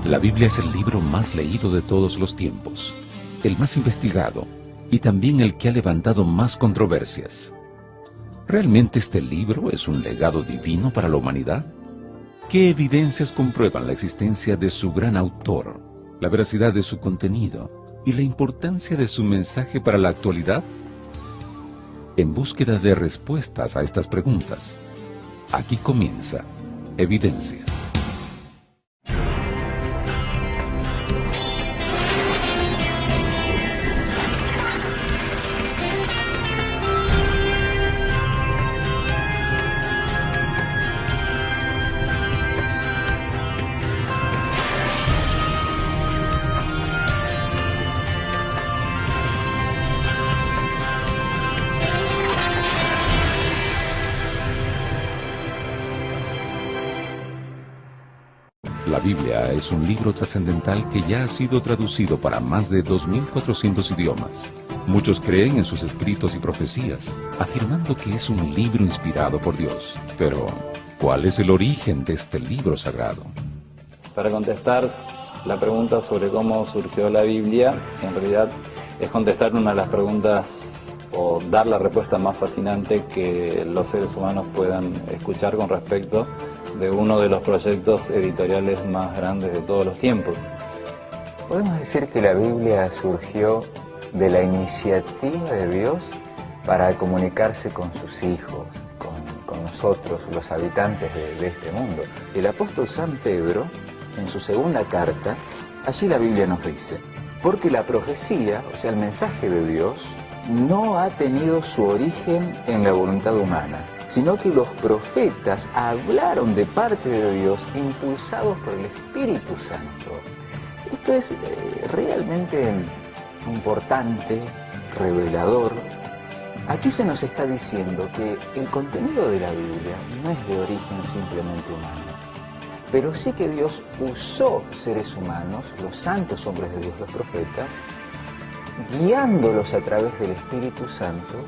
La Biblia es el libro más leído de todos los tiempos, el más investigado y también el que ha levantado más controversias. ¿Realmente este libro es un legado divino para la humanidad? ¿Qué evidencias comprueban la existencia de su gran autor, la veracidad de su contenido y la importancia de su mensaje para la actualidad? En búsqueda de respuestas a estas preguntas, aquí comienza Evidencias. La Biblia es un libro trascendental que ya ha sido traducido para más de 2.400 idiomas. Muchos creen en sus escritos y profecías, afirmando que es un libro inspirado por Dios. Pero, ¿cuál es el origen de este libro sagrado? Para contestar la pregunta sobre cómo surgió la Biblia, en realidad es contestar una de las preguntas o dar la respuesta más fascinante que los seres humanos puedan escuchar con respecto de uno de los proyectos editoriales más grandes de todos los tiempos. Podemos decir que la Biblia surgió de la iniciativa de Dios para comunicarse con sus hijos, con nosotros, los habitantes de este mundo. El apóstol San Pedro, en su segunda carta, allí la Biblia nos dice: porque la profecía, o sea, el mensaje de Dios, no ha tenido su origen en la voluntad humana, sino que los profetas hablaron de parte de Dios impulsados por el Espíritu Santo. Esto es realmente importante, revelador. Aquí se nos está diciendo que el contenido de la Biblia no es de origen simplemente humano, pero sí que Dios usó seres humanos, los santos hombres de Dios, los profetas, guiándolos a través del Espíritu Santo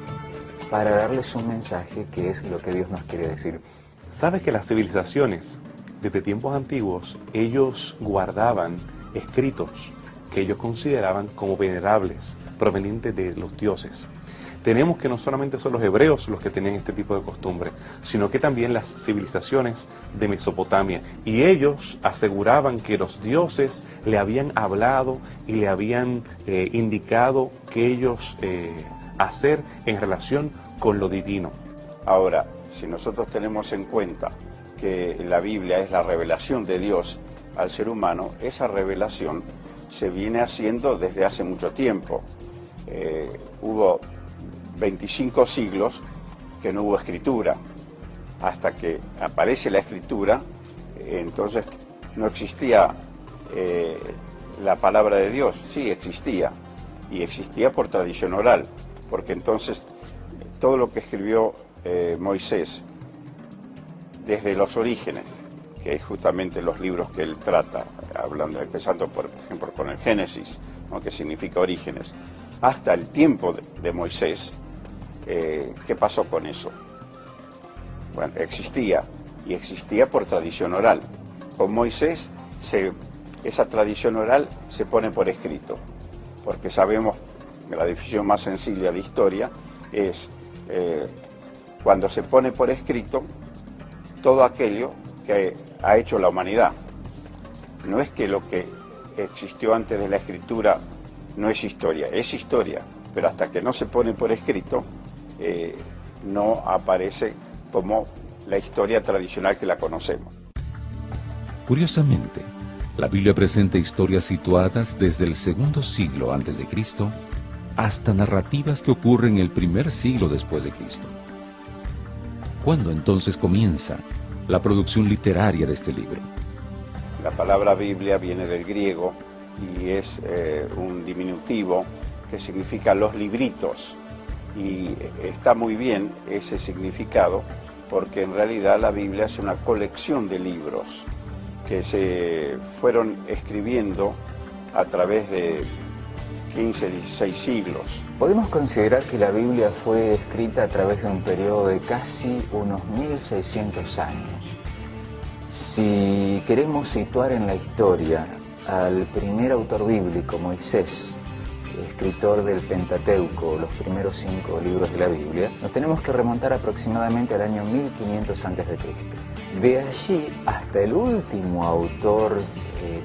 para darles un mensaje que es lo que Dios nos quiere decir. ¿Sabes que las civilizaciones, desde tiempos antiguos, ellos guardaban escritos que ellos consideraban como venerables, provenientes de los dioses? Tenemos que no solamente son los hebreos los que tenían este tipo de costumbre, sino que también las civilizaciones de Mesopotamia. Y ellos aseguraban que los dioses le habían hablado y le habían indicado que ellos hacer en relación con lo divino. Ahora, si nosotros tenemos en cuenta que la Biblia es la revelación de Dios al ser humano, esa revelación se viene haciendo desde hace mucho tiempo. Hubo 25 siglos que no hubo escritura. Hasta que aparece la escritura, entonces no existía la palabra de Dios. Sí, existía, y existía por tradición oral, porque entonces todo lo que escribió Moisés desde los orígenes, que es justamente los libros que él trata, hablando, empezando por ejemplo con el Génesis, ¿no?, que significa orígenes, hasta el tiempo de Moisés, ¿qué pasó con eso? Bueno, existía, y existía por tradición oral. Con Moisés esa tradición oral se pone por escrito, porque sabemos que la definición más sencilla de historia es cuando se pone por escrito todo aquello que ha hecho la humanidad. No es que lo que existió antes de la escritura no es historia, pero hasta que no se pone por escrito no aparece como la historia tradicional que la conocemos. Curiosamente, la Biblia presenta historias situadas desde el segundo siglo antes de Cristo hasta narrativas que ocurren en el primer siglo después de Cristo. ¿Cuándo entonces comienza la producción literaria de este libro? La palabra Biblia viene del griego y es un diminutivo que significa los libritos, y está muy bien ese significado porque en realidad la Biblia es una colección de libros que se fueron escribiendo a través de 15, 16 siglos. Podemos considerar que la Biblia fue escrita a través de un periodo de casi unos 1600 años. Si queremos situar en la historia al primer autor bíblico, Moisés, escritor del Pentateuco, los primeros 5 libros de la Biblia, nos tenemos que remontar aproximadamente al año 1500 a.C. De allí hasta el último autor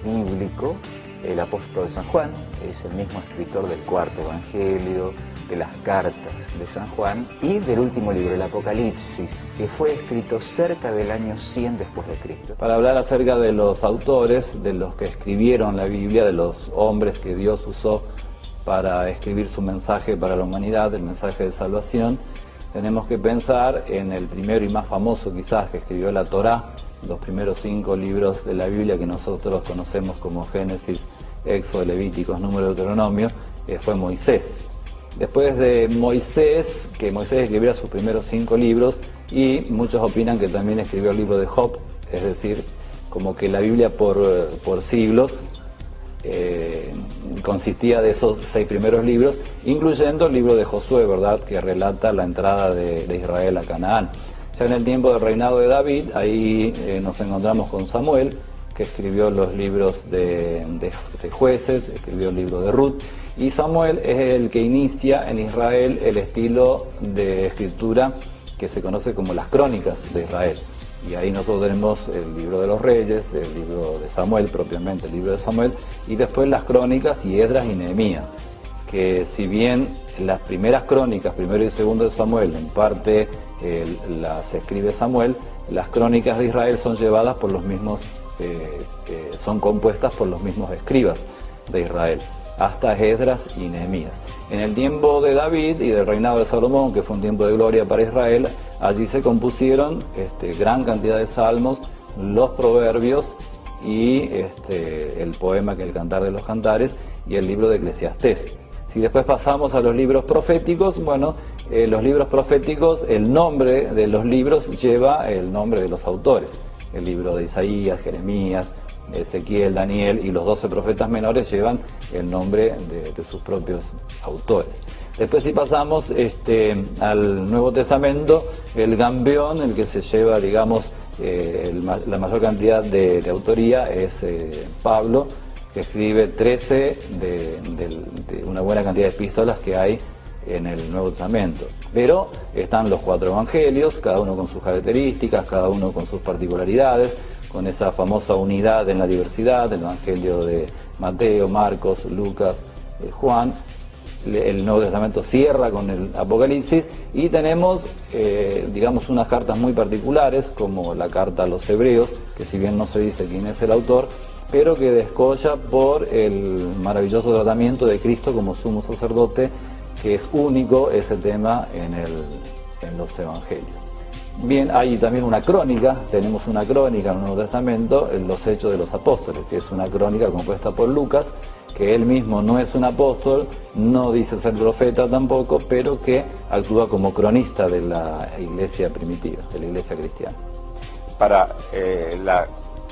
bíblico, el apóstol San Juan, es el mismo escritor del cuarto evangelio, de las cartas de San Juan y del último libro, el Apocalipsis, que fue escrito cerca del año 100 después de Cristo. Para hablar acerca de los autores, de los que escribieron la Biblia, de los hombres que Dios usó para escribir su mensaje para la humanidad, el mensaje de salvación, tenemos que pensar en el primero y más famoso quizás que escribió la Torá, los primeros 5 libros de la Biblia que nosotros conocemos como Génesis, Éxodo, Levíticos, Número, Deuteronomio, fue Moisés. Después de Moisés, que Moisés escribiera sus primeros 5 libros, y muchos opinan que también escribió el libro de Job, es decir, como que la Biblia por siglos consistía de esos 6 primeros libros, incluyendo el libro de Josué, ¿verdad?, que relata la entrada de Israel a Canaán. Ya en el tiempo del reinado de David, ahí nos encontramos con Samuel, que escribió los libros de jueces, escribió el libro de Ruth, y Samuel es el que inicia en Israel el estilo de escritura que se conoce como las crónicas de Israel. Y ahí nosotros tenemos el libro de los reyes, el libro de Samuel propiamente, el libro de Samuel, y después las crónicas y Esdras y Nehemías, que si bien las primeras crónicas, primero y segundo de Samuel, en parte las escribe Samuel, las crónicas de Israel son llevadas por los mismos, son compuestas por los mismos escribas de Israel, hasta Esdras y Nehemías. En el tiempo de David y del reinado de Salomón, que fue un tiempo de gloria para Israel, allí se compusieron gran cantidad de salmos, los proverbios y el poema que es el Cantar de los Cantares y el libro de Eclesiastés. Si después pasamos a los libros proféticos, bueno, los libros proféticos, el nombre de los libros lleva el nombre de los autores. El libro de Isaías, Jeremías, Ezequiel, Daniel y los 12 profetas menores llevan el nombre de sus propios autores. Después si pasamos al Nuevo Testamento, el gambeón, el que se lleva, digamos, la mayor cantidad de autoría es Pablo, que escribe 13 de una buena cantidad de epístolas que hay en el Nuevo Testamento. Pero están los 4 evangelios, cada uno con sus características, cada uno con sus particularidades, con esa famosa unidad en la diversidad, el Evangelio de Mateo, Marcos, Lucas, Juan. El Nuevo Testamento cierra con el Apocalipsis y tenemos, digamos, unas cartas muy particulares, como la carta a los Hebreos, que si bien no se dice quién es el autor, pero que descolla por el maravilloso tratamiento de Cristo como sumo sacerdote, que es único ese tema en los Evangelios. Bien, hay también una crónica, tenemos una crónica en el Nuevo Testamento, en los Hechos de los Apóstoles, que es una crónica compuesta por Lucas, que él mismo no es un apóstol, no dice ser profeta tampoco, pero que actúa como cronista de la iglesia primitiva, de la iglesia cristiana. Para la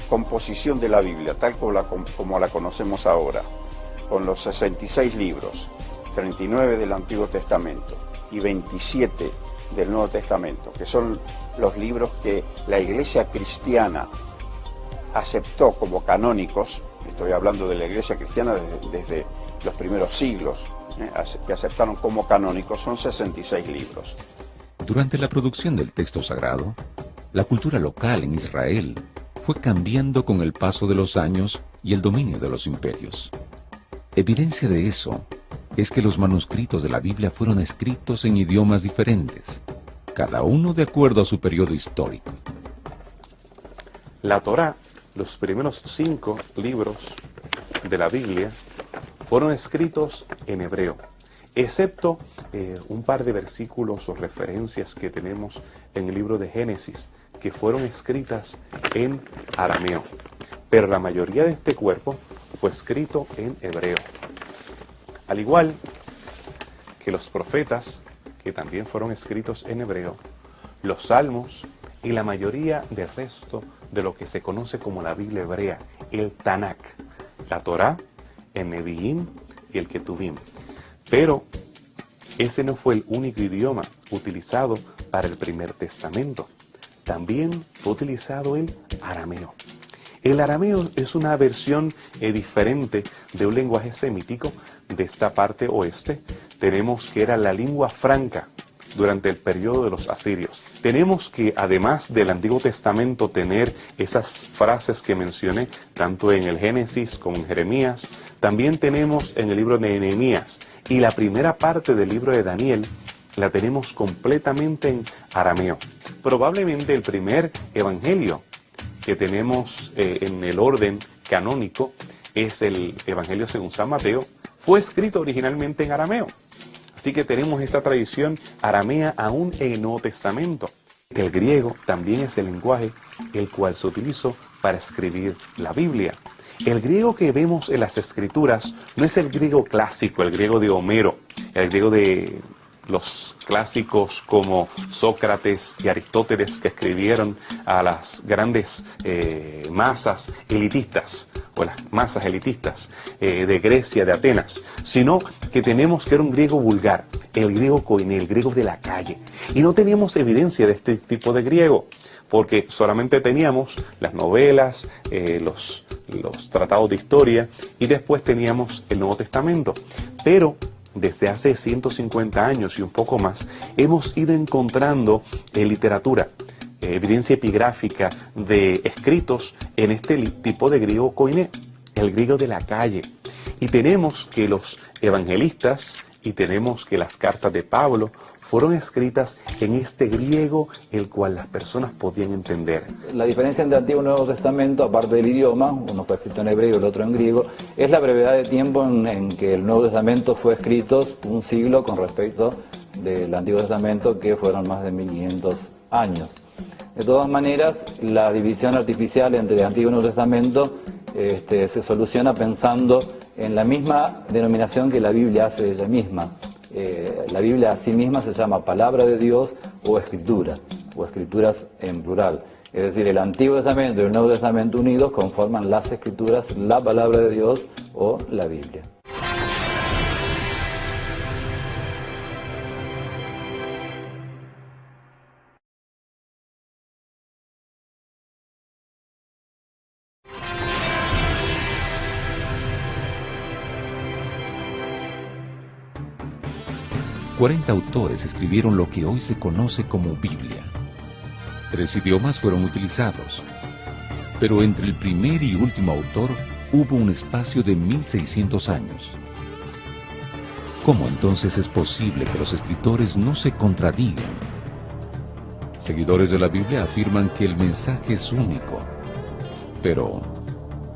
composición de la Biblia, tal como la conocemos ahora, con los 66 libros, 39 del Antiguo Testamento y 27 del Nuevo Testamento, que son los libros que la iglesia cristiana aceptó como canónicos. Estoy hablando de la iglesia cristiana desde los primeros siglos, que aceptaron como canónicos, son 66 libros. Durante la producción del texto sagrado, la cultura local en Israel fue cambiando con el paso de los años y el dominio de los imperios. Evidencia de eso es que los manuscritos de la Biblia fueron escritos en idiomas diferentes, cada uno de acuerdo a su periodo histórico. La Torá, los primeros 5 libros de la Biblia, fueron escritos en hebreo, excepto un par de versículos o referencias que tenemos en el libro de Génesis, que fueron escritas en arameo. Pero la mayoría de este cuerpo fue escrito en hebreo. Al igual que los profetas, que también fueron escritos en hebreo, los salmos y la mayoría del resto de lo que se conoce como la Biblia hebrea, el Tanakh, la Torá, el Nevi'im y el Ketuvim. Pero ese no fue el único idioma utilizado para el primer testamento. También fue utilizado el arameo. El arameo es una versión diferente de un lenguaje semítico de esta parte oeste. Tenemos que era la lengua franca durante el periodo de los asirios. Tenemos que, además del Antiguo Testamento, tener esas frases que mencioné, tanto en el Génesis como en Jeremías. También tenemos en el libro de Nehemías, y la primera parte del libro de Daniel la tenemos completamente en arameo. Probablemente el primer evangelio que tenemos en el orden canónico es el Evangelio según San Mateo. Fue escrito originalmente en arameo. Así que tenemos esta tradición aramea aún en el Nuevo Testamento. El griego también es el lenguaje el cual se utilizó para escribir la Biblia. El griego que vemos en las Escrituras no es el griego clásico, el griego de Homero, el griego de los clásicos como Sócrates y Aristóteles, que escribieron a las grandes masas elitistas, o las masas elitistas de Grecia, de Atenas, sino que tenemos que era un griego vulgar, el griego koiné, el griego de la calle. Y no teníamos evidencia de este tipo de griego, porque solamente teníamos las novelas, los tratados de historia, y después teníamos el Nuevo Testamento. Pero desde hace 150 años y un poco más, hemos ido encontrando literatura, evidencia epigráfica de escritos en este tipo de griego koiné, el griego de la calle. Y tenemos que los evangelistas y tenemos que las cartas de Pablo fueron escritas en este griego el cual las personas podían entender. La diferencia entre Antiguo y Nuevo Testamento, aparte del idioma, uno fue escrito en hebreo y el otro en griego, es la brevedad de tiempo en que el Nuevo Testamento fue escrito, un siglo con respecto del Antiguo Testamento, que fueron más de 1500 años. De todas maneras, la división artificial entre Antiguo y Nuevo Testamento se soluciona pensando en la misma denominación que la Biblia hace de ella misma. La Biblia a sí misma se llama Palabra de Dios o Escritura, o Escrituras en plural. Es decir, el Antiguo Testamento y el Nuevo Testamento unidos conforman las Escrituras, la Palabra de Dios o la Biblia. Cuarenta autores escribieron lo que hoy se conoce como Biblia. 3 idiomas fueron utilizados, pero entre el primer y último autor hubo un espacio de 1600 años. ¿Cómo entonces es posible que los escritores no se contradigan? Seguidores de la Biblia afirman que el mensaje es único. Pero,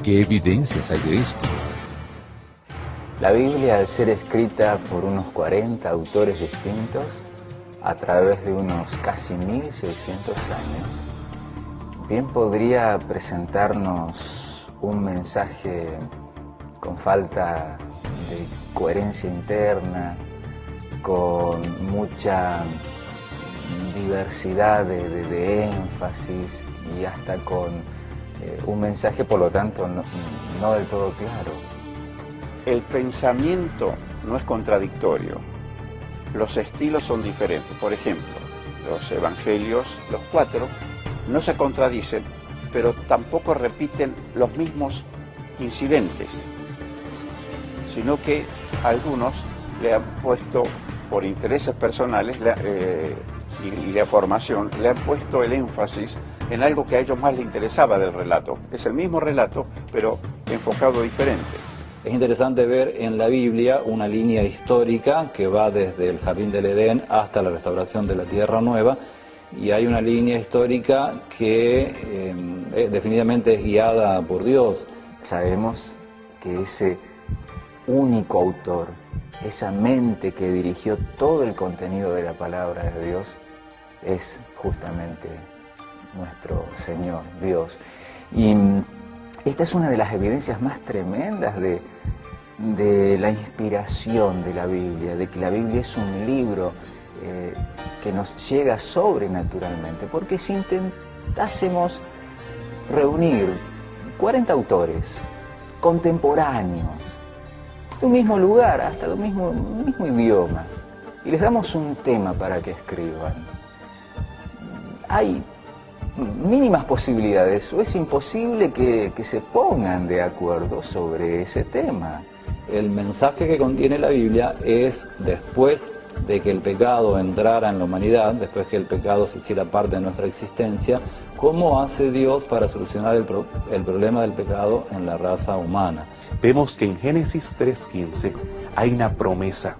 ¿qué evidencias hay de esto? La Biblia, al ser escrita por unos 40 autores distintos, a través de unos casi 1600 años, bien podría presentarnos un mensaje con falta de coherencia interna, con mucha diversidad de énfasis y hasta con un mensaje, por lo tanto, no del todo claro. El pensamiento no es contradictorio, los estilos son diferentes. Por ejemplo, los evangelios, los 4, no se contradicen, pero tampoco repiten los mismos incidentes, sino que algunos le han puesto, por intereses personales y de formación, le han puesto el énfasis en algo que a ellos más les interesaba del relato. Es el mismo relato, pero enfocado diferente. Es interesante ver en la Biblia una línea histórica que va desde el Jardín del Edén hasta la restauración de la Tierra Nueva, y hay una línea histórica que definitivamente es guiada por Dios. Sabemos que ese único autor, esa mente que dirigió todo el contenido de la palabra de Dios, es justamente nuestro Señor, Dios. Y esta es una de las evidencias más tremendas de la inspiración de la Biblia, de que la Biblia es un libro que nos llega sobrenaturalmente, porque si intentásemos reunir 40 autores contemporáneos, de un mismo lugar, hasta de un mismo idioma, y les damos un tema para que escriban, hay mínimas posibilidades, o es imposible que se pongan de acuerdo sobre ese tema. El mensaje que contiene la Biblia es, después de que el pecado entrara en la humanidad, después que el pecado se hiciera parte de nuestra existencia, cómo hace Dios para solucionar el problema del pecado en la raza humana. Vemos que en Génesis 3:15 hay una promesa,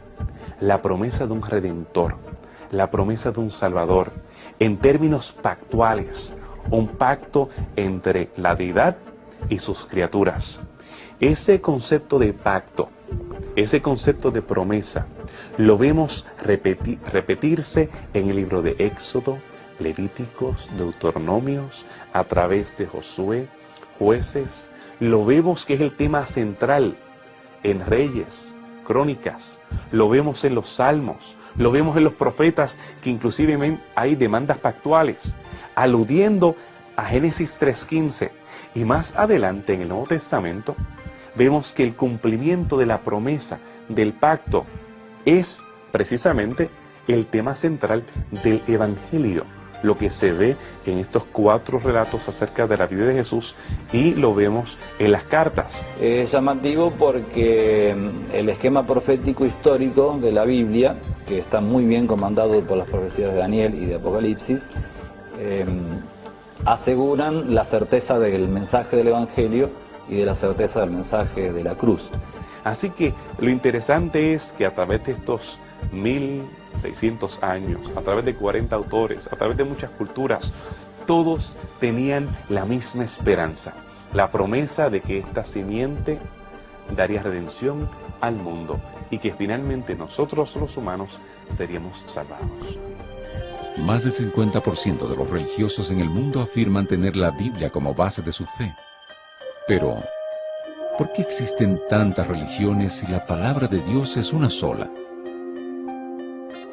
la promesa de un Redentor, la promesa de un Salvador, en términos pactuales, un pacto entre la deidad y sus criaturas. Ese concepto de pacto, ese concepto de promesa, lo vemos repetirse en el libro de Éxodo, Levíticos, Deuteronomios, a través de Josué, Jueces. Lo vemos que es el tema central en Reyes, Crónicas. Lo vemos en los Salmos, lo vemos en los profetas, que inclusive hay demandas pactuales, aludiendo a Génesis 3:15. Y más adelante en el Nuevo Testamento, vemos que el cumplimiento de la promesa del pacto es precisamente el tema central del Evangelio, lo que se ve en estos 4 relatos acerca de la vida de Jesús, y lo vemos en las cartas. Es llamativo porque el esquema profético histórico de la Biblia, que está muy bien comandado por las profecías de Daniel y de Apocalipsis, aseguran la certeza del mensaje del Evangelio y de la certeza del mensaje de la cruz. Así que lo interesante es que a través de estos 1600 años, a través de 40 autores, a través de muchas culturas, todos tenían la misma esperanza, la promesa de que esta simiente daría redención al mundo y que finalmente nosotros los humanos seríamos salvados. Más del 50% de los religiosos en el mundo afirman tener la Biblia como base de su fe. Pero, ¿por qué existen tantas religiones si la palabra de Dios es una sola?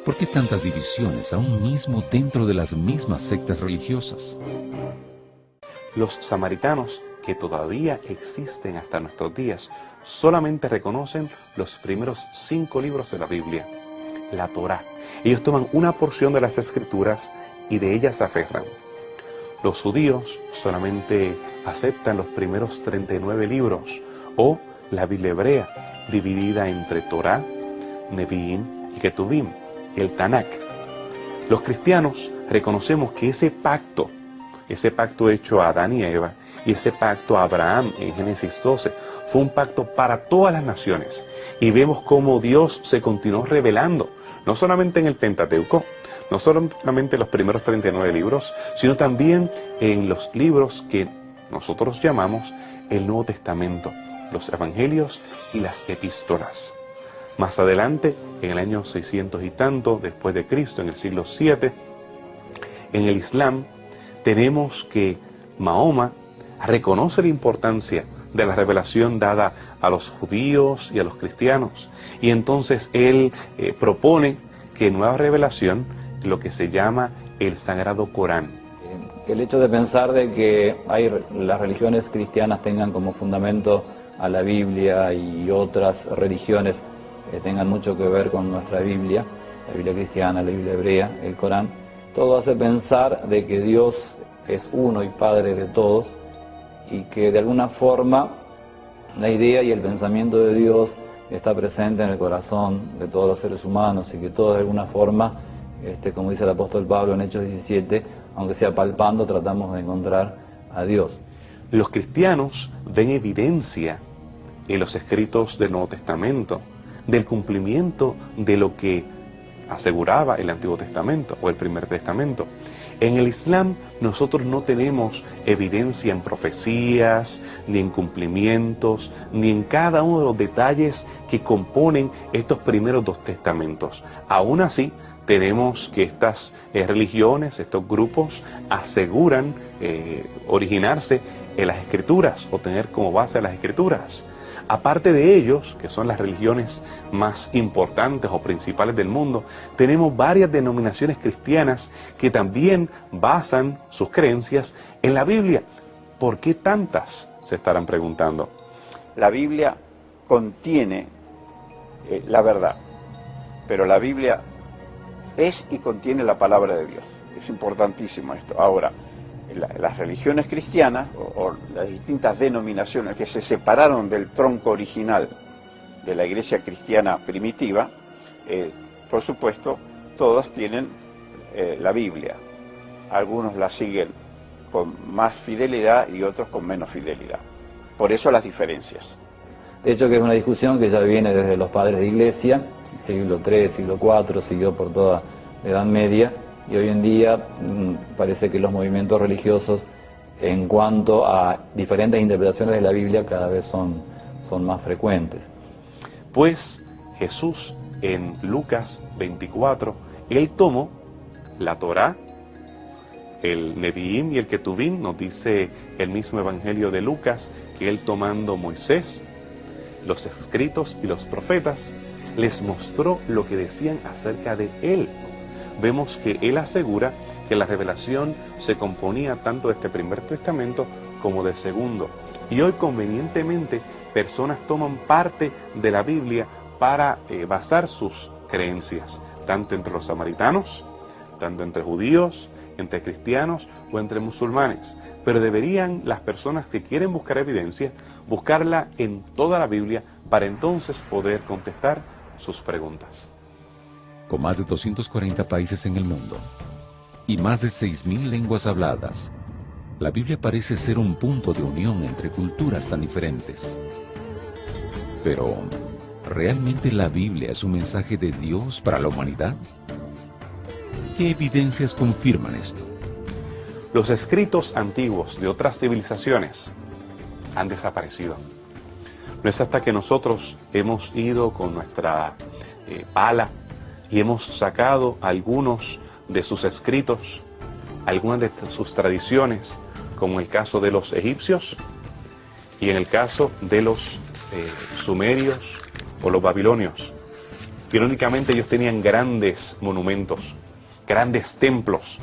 ¿Por qué tantas divisiones aún mismo dentro de las mismas sectas religiosas? Los samaritanos, que todavía existen hasta nuestros días, solamente reconocen los primeros 5 libros de la Biblia, la Torá. Ellos toman una porción de las Escrituras y de ellas se aferran. Los judíos solamente aceptan los primeros 39 libros, o la Biblia hebrea, dividida entre Torá, Nevi'im y Ketuvim, el Tanakh. Los cristianos reconocemos que ese pacto hecho a Adán y Eva, y ese pacto a Abraham en Génesis 12, fue un pacto para todas las naciones. Y vemos cómo Dios se continuó revelando, no solamente en el Pentateuco, no solamente en los primeros 39 libros, sino también en los libros que nosotros llamamos el Nuevo Testamento, los Evangelios y las Epístolas. Más adelante, en el año 600 y tanto después de Cristo, en el siglo VII, en el Islam, tenemos que Mahoma reconoce la importancia de la revelación dada a los judíos y a los cristianos. Y entonces él propone que nueva revelación, lo que se llama el Sagrado Corán. El hecho de pensar de que las religiones cristianas tengan como fundamento a la Biblia y otras religiones tengan mucho que ver con nuestra Biblia, la Biblia cristiana, la Biblia hebrea, el Corán, todo hace pensar de que Dios es uno y Padre de todos, y que de alguna forma la idea y el pensamiento de Dios está presente en el corazón de todos los seres humanos, y que todos de alguna forma, como dice el apóstol Pablo en Hechos 17, aunque sea palpando, tratamos de encontrar a Dios. Los cristianos ven evidencia en los escritos del Nuevo Testamento del cumplimiento de lo que aseguraba el Antiguo Testamento o el Primer Testamento. En el Islam nosotros no tenemos evidencia en profecías, ni en cumplimientos, ni en cada uno de los detalles que componen estos primeros 2 testamentos. Aún así, tenemos que estas religiones, estos grupos, aseguran originarse en las Escrituras o tener como base las Escrituras. Aparte de ellos, que son las religiones más importantes o principales del mundo, tenemos varias denominaciones cristianas que también basan sus creencias en la Biblia. ¿Por qué tantas? Se estarán preguntando. La Biblia contiene la verdad, pero la Biblia es y contiene la palabra de Dios. Es importantísimo esto. Ahora, las religiones cristianas o las distintas denominaciones que se separaron del tronco original de la iglesia cristiana primitiva, por supuesto, todas tienen la Biblia. Algunos la siguen con más fidelidad y otros con menos fidelidad. Por eso las diferencias. De hecho, que es una discusión que ya viene desde los padres de iglesia, siglo III, siglo IV, siguió por toda la Edad Media, y hoy en día parece que los movimientos religiosos, en cuanto a diferentes interpretaciones de la Biblia, cada vez son más frecuentes. Pues Jesús en Lucas 24, él tomó la Torá, el Neviim y el Ketuvim, nos dice el mismo Evangelio de Lucas, que él tomando Moisés, los escritos y los profetas, les mostró lo que decían acerca de él. Vemos que él asegura que la revelación se componía tanto de este primer testamento como del segundo. Y hoy convenientemente personas toman parte de la Biblia para basar sus creencias, tanto entre los samaritanos, tanto entre judíos, entre cristianos o entre musulmanes. Pero deberían las personas que quieren buscar evidencia, buscarla en toda la Biblia para entonces poder contestar sus preguntas. Con más de 240 países en el mundo y más de 6.000 lenguas habladas, la Biblia parece ser un punto de unión entre culturas tan diferentes. Pero, ¿realmente la Biblia es un mensaje de Dios para la humanidad? ¿Qué evidencias confirman esto? Los escritos antiguos de otras civilizaciones han desaparecido. No es hasta que nosotros hemos ido con nuestra pala y hemos sacado algunos de sus escritos, algunas de sus tradiciones, como el caso de los egipcios y en el caso de los sumerios o los babilonios. Irónicamente, ellos tenían grandes monumentos, grandes templos,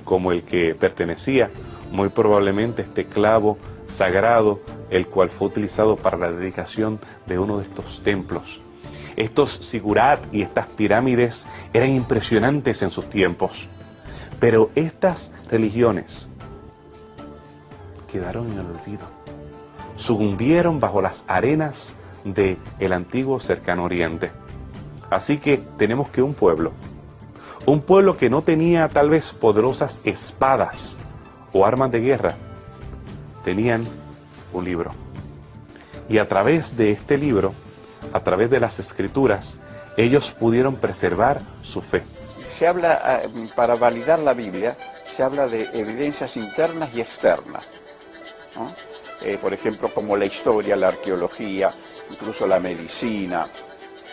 como el que pertenecía muy probablemente a este clavo sagrado, el cual fue utilizado para la dedicación de uno de estos templos. Estos sigurat y estas pirámides eran impresionantes en sus tiempos, pero estas religiones quedaron en el olvido, sucumbieron bajo las arenas del antiguo cercano oriente. Así que tenemos que un pueblo que no tenía tal vez poderosas espadas o armas de guerra, tenían un libro. Y a través de este libro, a través de las escrituras, ellos pudieron preservar su fe. Se habla, para validar la Biblia, se habla de evidencias internas y externas, ¿no? Por ejemplo, como la historia, la arqueología, incluso la medicina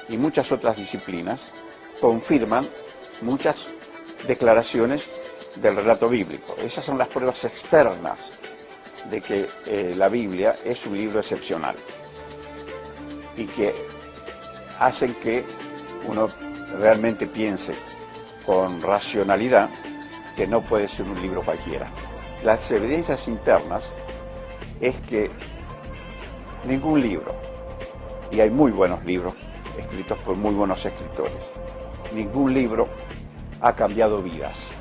y muchas otras disciplinas, confirman muchas declaraciones del relato bíblico. Esas son las pruebas externas de que la Biblia es un libro excepcional y que hacen que uno realmente piense con racionalidad que no puede ser un libro cualquiera. Las evidencias internas es que ningún libro, y hay muy buenos libros escritos por muy buenos escritores, ningún libro ha cambiado vidas.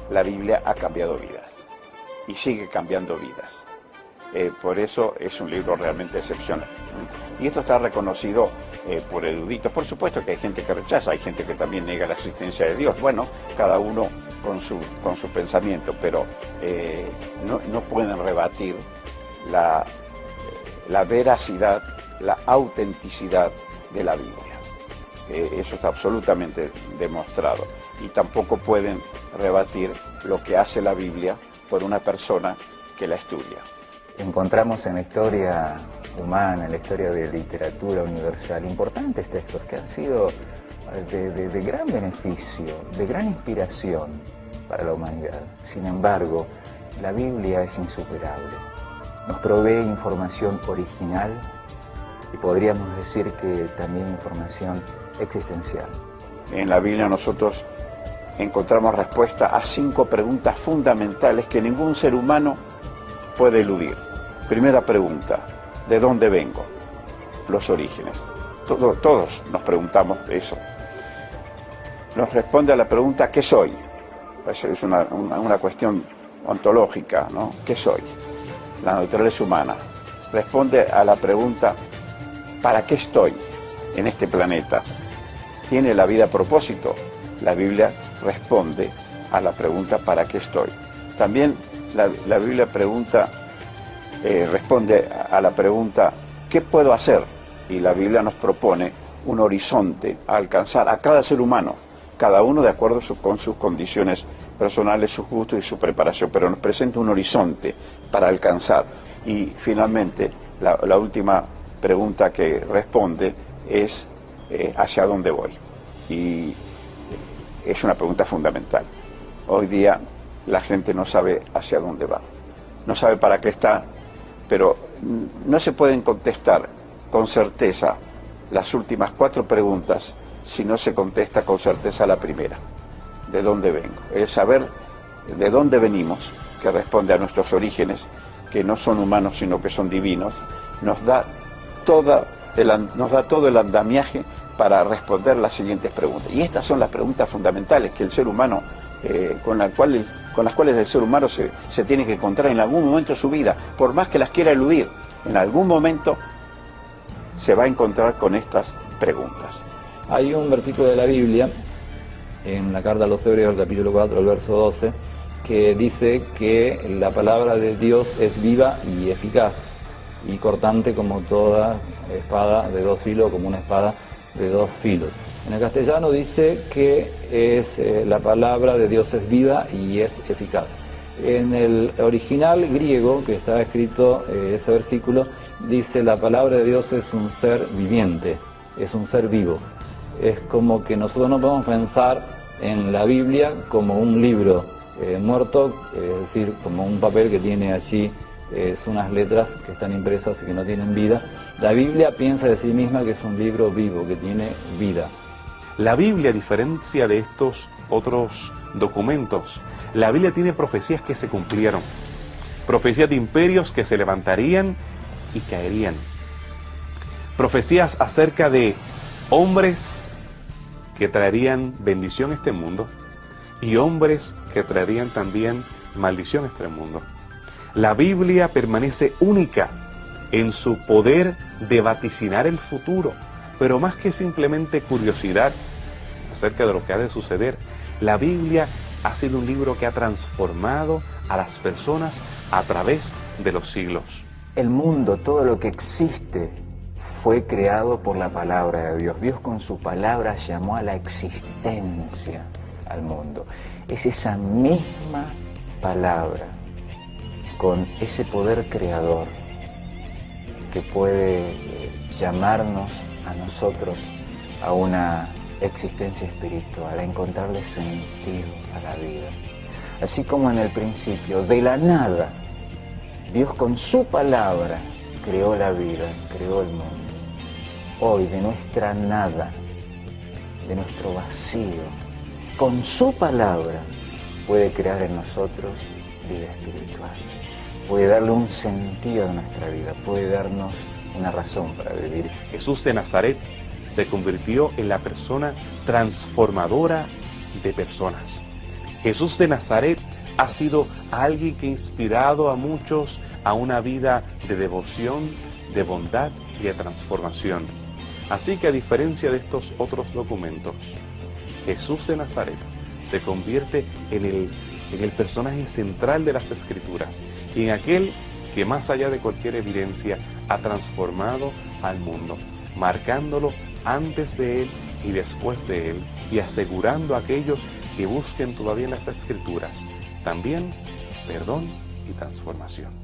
La Biblia ha cambiado vidas y sigue cambiando vidas. Por eso es un libro realmente excepcional. Y esto está reconocido por eruditos. Por supuesto que hay gente que rechaza, hay gente que también niega la existencia de Dios. Bueno, cada uno con su pensamiento, pero no pueden rebatir la veracidad, la autenticidad de la Biblia. Eso está absolutamente demostrado. Y tampoco pueden rebatir lo que hace la Biblia por una persona que la estudia. Encontramos en la historia humana, en la historia de literatura universal, importantes textos que han sido de gran beneficio, de gran inspiración para la humanidad. Sin embargo, la Biblia es insuperable. Nos provee información original y podríamos decir que también información existencial. En la Biblia nosotros encontramos respuesta a 5 preguntas fundamentales que ningún ser humano puede eludir. Primera pregunta, ¿de dónde vengo? Los orígenes. Todos nos preguntamos eso. Nos responde a la pregunta, ¿qué soy? Es una cuestión ontológica, ¿no? ¿Qué soy? La naturaleza humana responde a la pregunta, ¿para qué estoy en este planeta? ¿Tiene la vida propósito? La Biblia responde a la pregunta, ¿para qué estoy? También la Biblia responde a la pregunta, ¿qué puedo hacer? Y la Biblia nos propone un horizonte a alcanzar a cada ser humano, cada uno de acuerdo con sus condiciones personales, sus gustos y su preparación, pero nos presenta un horizonte para alcanzar. Y finalmente, la última pregunta que responde es ¿hacia dónde voy? Y es una pregunta fundamental. Hoy día la gente no sabe hacia dónde va, no sabe para qué está, pero no se pueden contestar con certeza las últimas 4 preguntas si no se contesta con certeza la primera. ¿De dónde vengo? El saber de dónde venimos, que responde a nuestros orígenes, que no son humanos sino que son divinos, nos da todo el andamiaje para responder las siguientes preguntas. Y estas son las preguntas fundamentales que el ser humano, con las cuales el ser humano se tiene que encontrar en algún momento de su vida, por más que las quiera eludir, en algún momento se va a encontrar con estas preguntas. Hay un versículo de la Biblia, en la carta a los Hebreos, el capítulo 4, el verso 12, que dice que la palabra de Dios es viva y eficaz, y cortante como toda espada de 2 filos, como una espada de 2 filos. En el castellano dice que la palabra de Dios es viva y es eficaz. En el original griego, que está escrito ese versículo, dice la palabra de Dios es un ser viviente, es un ser vivo. Es como que nosotros no podemos pensar en la Biblia como un libro muerto, es decir, como un papel que tiene allí unas letras que están impresas y que no tienen vida. La Biblia piensa de sí misma que es un libro vivo, que tiene vida. La Biblia, a diferencia de estos otros documentos, la Biblia tiene profecías que se cumplieron, profecías de imperios que se levantarían y caerían, profecías acerca de hombres que traerían bendición a este mundo y hombres que traerían también maldición a este mundo. La Biblia permanece única en su poder de vaticinar el futuro, pero más que simplemente curiosidad acerca de lo que ha de suceder, la Biblia ha sido un libro que ha transformado a las personas a través de los siglos. El mundo, todo lo que existe, fue creado por la palabra de Dios. Dios con su palabra llamó a la existencia al mundo. Es esa misma palabra, con ese poder creador, que puede llamarnos a nosotros a una existencia espiritual, a encontrarle sentido a la vida. Así como en el principio, de la nada, Dios con su palabra creó la vida, creó el mundo. Hoy, de nuestra nada, de nuestro vacío, con su palabra puede crear en nosotros vida espiritual. Puede darle un sentido a nuestra vida, puede darnos una razón para vivir. Jesús de Nazaret se convirtió en la persona transformadora de personas. Jesús de Nazaret ha sido alguien que ha inspirado a muchos a una vida de devoción, de bondad y de transformación. Así que, a diferencia de estos otros documentos, Jesús de Nazaret se convierte en el personaje central de las Escrituras y en aquel que, más allá de cualquier evidencia, ha transformado al mundo, marcándolo antes de él y después de él, y asegurando a aquellos que busquen todavía en las Escrituras también perdón y transformación.